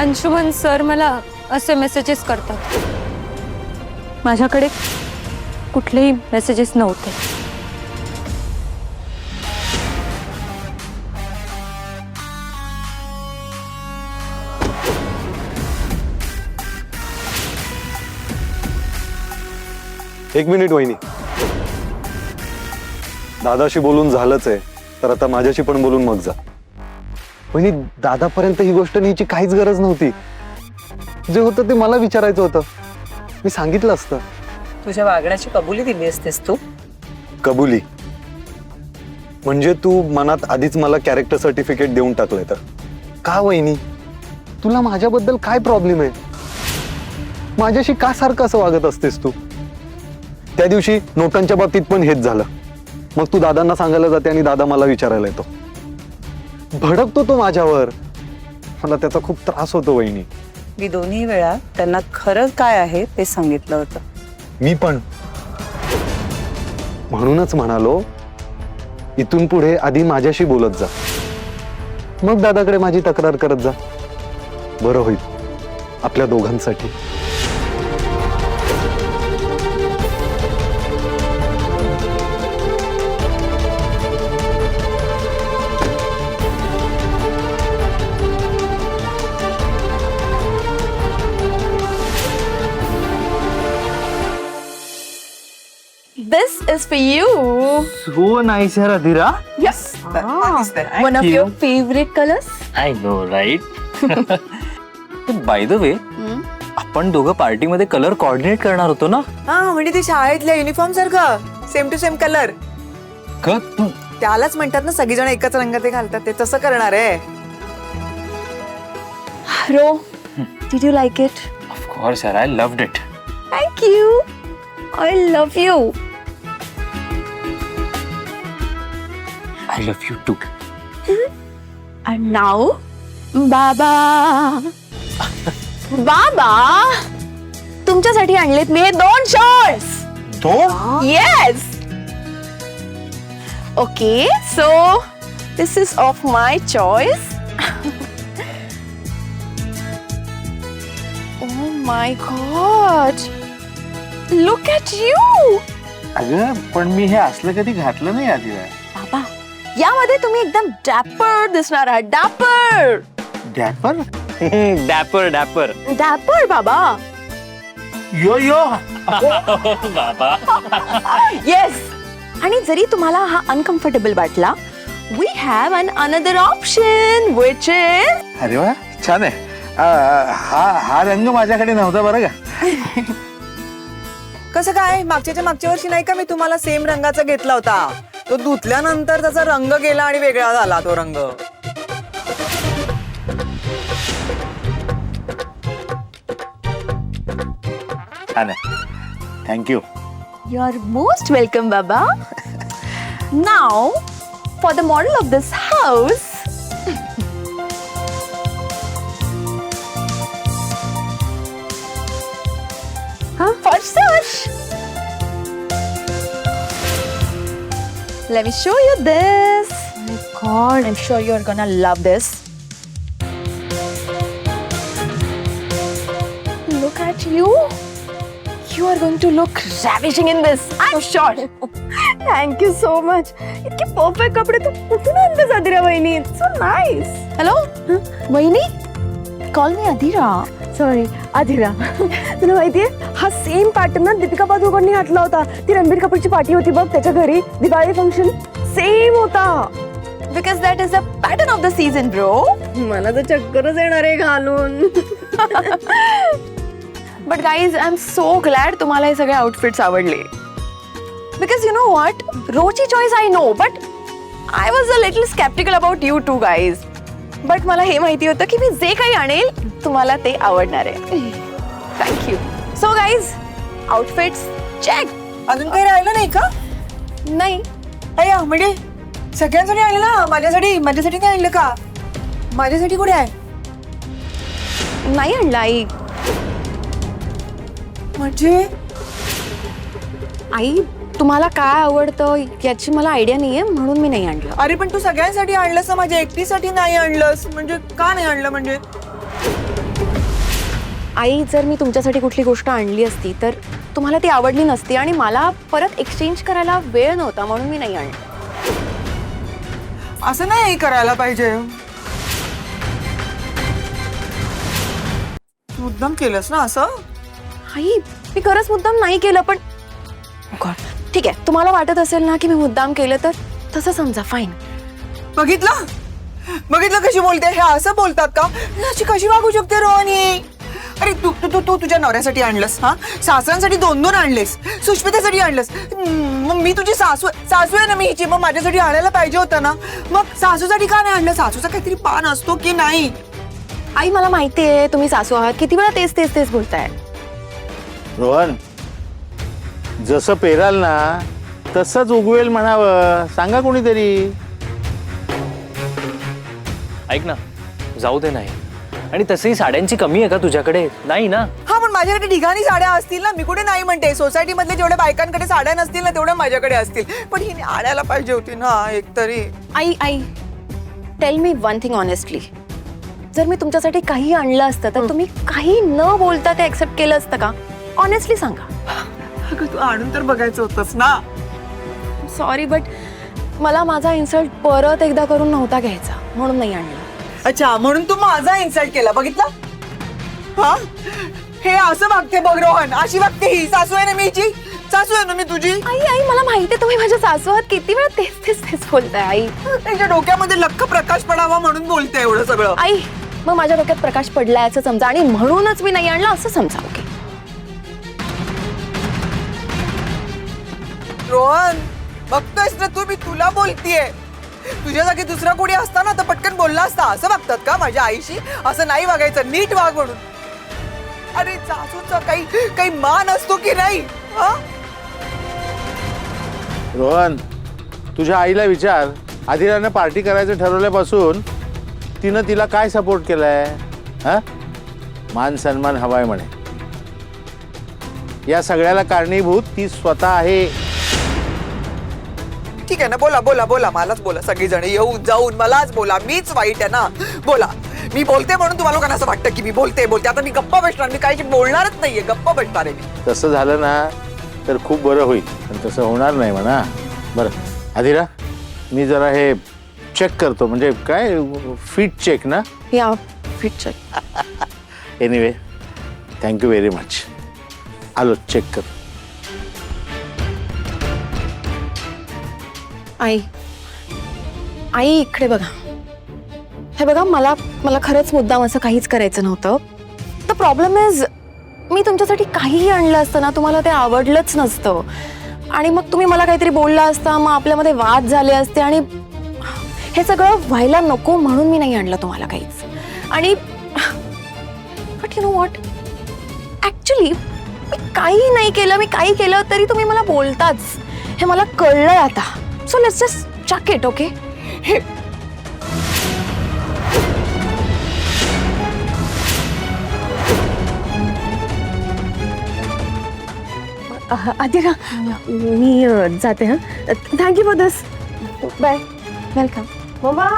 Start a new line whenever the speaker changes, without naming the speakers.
Anshuman sir मला असे messages करतात. माझ्याकडे कुठलेही मेसेजेस नव्हते.
एक मिनिट वहिनी, दादाशी बोलून झालंच आहे, तर आता माझ्याशी पण बोलून मग जा. वहिनी, दादापर्यंत ही गोष्ट न्यायची काहीच गरज नव्हती. जे होतं ते मला विचारायचं होतं, मी सांगितलं असतं.
तुझ्या वागण्याची कबुली दिली असतेस तू.
कबुली म्हणजे तू मनात आधीच मला कॅरेक्टर सर्टिफिकेट देऊन टाकलंय तर का? वहिनी, तुला माझ्याबद्दल काय प्रॉब्लेम आहे? माझ्याशी का सारखं असं वागत असतेस तू? त्या दिवशी नोटांच्या बाबतीत पण हेच झालं. मग तू दादांना सांगायला जाते आणि दादा मला विचारायला येतो. भडकतो तो माझ्यावर. मला त्याचा खूप त्रास होतो वहिनी.
मी दोन्ही वेळा त्यांना खरं काय आहे ते सांगितलं होतं.
मी पण म्हणूनच म्हणालो, इथून पुढे आधी माझ्याशी बोलत जा, मग दादाकडे माझी तक्रार करत जा. बरं होईल आपल्या दोघांसाठी.
This is for you.
So nice, yaar, Adhira.
Yes. One of your favorite colors.
I know, right? By the way, आपण दोघं पार्टीमध्ये कलर कोऑर्डिनेट करणार होतो ना?
हा, म्हणजे ते शाळेतल्या युनिफॉर्म सारखं सेम टू सेम कलर. त्यालाच म्हणतात ना सगळी जण एकच रंगाचे घालतात, ते तसं करणार आहे.
Ro, did you like it?
Of course, yaar, I loved it.
Thank you. I love you.
I love you too.
And now, बाबा. बाबा, तुमच्यासाठी आणलेत मी हे 2 shirts. Yes. Okay, so this is of my choice. Oh my God. Look at you.
अगं पण मी हे असलं कधी घातलं नाही आधीला.
बाबा, यामध्ये तुम्ही एकदम डॅपर दिसणार आहात. डॅपर.
डॅपर? डॅपर डॅपर.
डॅपर बाबा.
यो यो. बाबा.
येस. आणि जरी तुम्हाला हा अनकम्फर्टेबल वाटला, we have an another option which is.
अरे वा, छान आहे. हा रंग माझ्याकडे नव्हता बरं का.
कसं काय, मागच्या वर्षी नाही का मी तुम्हाला सेम रंगाचा घेतला होता. तो धुतल्यानंतर त्याचा रंग गेला आणि वेगळा झाला तो रंग.
छान आहे. Thank you.
You are most welcome, Baba. Now, for the model of this house. For search. Let me show you this. Oh my God, I'm sure you're gonna love this. Look at you. You are going to look ravishing in this. I'm sure. Thank you so much. इतके perfect कपडे तू कुठून आणतेस अधीरा वहिनी? It's so nice. Hello? वहिनी? Call me अधीरा.
Sorry अधीरा. तुला माहितीये हा same pattern ना दीपिका पादुकोणनी घातला होता. ती रणबीर कपूरची पार्टी होती बघ, त्याच्या घरी दिवाळी फंक्शन सेम होता.
Because that is the pattern of the season, bro.
मला तर चक्करच येणार आहे घालून.
But guys, I'm so glad तुम्हाला हे सगळे आउटफिट्स आवडले. Because you know what? रोची choice I know, but I was a little skeptical about you two guys. But मला हे माहिती होतं की मी जे काही आणेल तुम्हाला ते आवडणार आहे. Thank you. So guys, outfits check.
अजून काही राहिलं नाही का?
नाही.
अय्या, म्हणजे सगळ्यांसाठी आणलं ना? माझ्यासाठी नाही आणलं का? माझ्यासाठी कुठे आहे?
नाही आणलं आई.
म्हणजे
आई, तुम्हाला काय आवडतं याची मला आयडिया नाहीये म्हणून मी नाही आणलं.
अरे पण तू सगळ्यांसाठी आणलंस ना, माझ्या एकटीसाठी नाही आणलंस. म्हणजे का नाही आणलं? म्हणजे
आई, जर मी तुमच्यासाठी कुठली गोष्ट आणली असती तर तुम्हाला ती आवडली नसती आणि मला परत एक्सचेंज करायला वेळ नव्हता म्हणून मी नाही आणली.
असं नाही करायला पाहिजे. मुद्दाम केलंस ना असं?
आई, मी खरंच मुद्दाम नाही केलं, पण गॉड, ठीक आहे, तुम्हाला वाटत असेल ना की मी मुद्दाम केलं तर तसं समजा, फाईन.
बघितलं बघितलं कशी बोलते. हे असं बोलतात का? अशी कशी वागू शकते रोहनी? अरे तू तू तू तू तुझ्या नवऱ्यासाठी आणलंस, हा सासऱ्यांसाठी 2-2 आणलेस, सुष्मितेसाठी आणलंस. मग मी तुझी सासू आहे ना मी हिची, मग माझ्यासाठी आणायला पाहिजे होतं ना. मग सासूसाठी का नाही आणलं? सासूचा काहीतरी पान असतो की नाही?
आई, मला माहिती आहे तुम्ही सासू आहात, किती वेळा तेच तेच तेच बोलताय.
रोहन, जसं पेराल ना तसंच उगवेल म्हणावं, सांगा कोणीतरी.
ऐक ना, जाऊ दे नाही. आणि तसंही साड्यांची कमी आहे का तुझ्याकडे? नाही ना.
हा, पण माझ्याकडे ठिकाणी साड्या असतील ना. मी कुठे नाही म्हणते. सोसायटी मधल्या जेवढ्या बायकांकडे साड्या नसतील ना तेवढ्या माझ्याकडे असतील. पण हिने आणायला पाहिजे होती ना एकतरी.
आई, tell me one thing honestly, जर मी तुमच्यासाठी काही आणलं असतं तर तुम्ही काही न बोलता ते ऍक्सेप्ट केलं असतं का? ऑनेस्टली सांगा.
अगं तू आणून तर बघायचं होतंस ना.
सॉरी, बट मला माझा इन्सल्ट परत एकदा करून नव्हता घ्यायचा म्हणून नाही आणलं.
अच्छा, म्हणून तू माझा इन्सल्ट केला, बघितला? हा, हे असं वागते बघ रोहन. अशी वागते ही. सासू आहे ना मी हिची, सासू आहे ना मी तुझी.
आई, मला माहिती आहे तुम्ही माझ्या सासू आहात, किती वेळा तेच तेच तेच बोलताय. आई,
त्यांच्या डोक्यामध्ये लख्ख प्रकाश पडावा म्हणून बोलते एवढं सगळं.
आई, मग माझ्या डोक्यात प्रकाश पडलाय असं समजा आणि म्हणूनच मी नाही आणलं असं समजा. ओके
रोहन, बघतोयस ना तू, मी तुला बोलतीये. तुझ्या जागी दुसरा कोणी असता ना तर पटकन बोलला असता. असं वागतात का माझ्या आईशी? असं नाही वागायचं, नीट वाग म्हणून. अरे सासूचा काही मान असतो की नाही? हा,
रोहन, तुझ्या आईला विचार, आधीरानं पार्टी करायचं ठरवल्यापासून तिनं तिला काय सपोर्ट केलाय? हा, मान सन्मान हवाय म्हणे. या सगळ्याला कारणीभूत ती स्वतः आहे.
ठीक आहे ना, बोला बोला बोला, मलाच बोला. सगळीजण येऊन जाऊन मलाच बोला. मीच वाईट आहे ना, बोला. मी बोलते म्हणून तुम्हाला लोकांना असं वाटतं की मी बोलते. आता मी गप्पा बसणार, मी काही बोलणारच नाहीये, गप्पा बसणार आहे मी.
तसं झालं ना तर खूप बरं होईल, पण तसं होणार नाही म्हणा. बरं आधीरा, मी जरा हे चेक करतो. म्हणजे काय, फिट चेक ना?
या fit check.
Anyway, thank you very much. आलो, चेक कर.
आई, इकडे बघा. हे बघा, मला खरंच मुद्दाम असं काहीच करायचं नव्हतं. द प्रॉब्लेम इज, मी तुमच्यासाठी काहीही आणलं असतं ना तुम्हाला ते आवडलंच नसतं आणि मग तुम्ही मला काहीतरी बोलला असता, मग आपल्यामध्ये वाद झाले असते आणि हे सगळं व्हायला नको म्हणून मी नाही आणलं तुम्हाला काहीच. आणि but you know what, actually मी काही नाही केलं, मी काही केलं तरी तुम्ही मला बोलताच, हे मला कळलंय आता. So let's just chuck it. Okay,
Adira, मी जाते. हा, thank you for this. Bye.
Welcome.
Mamma.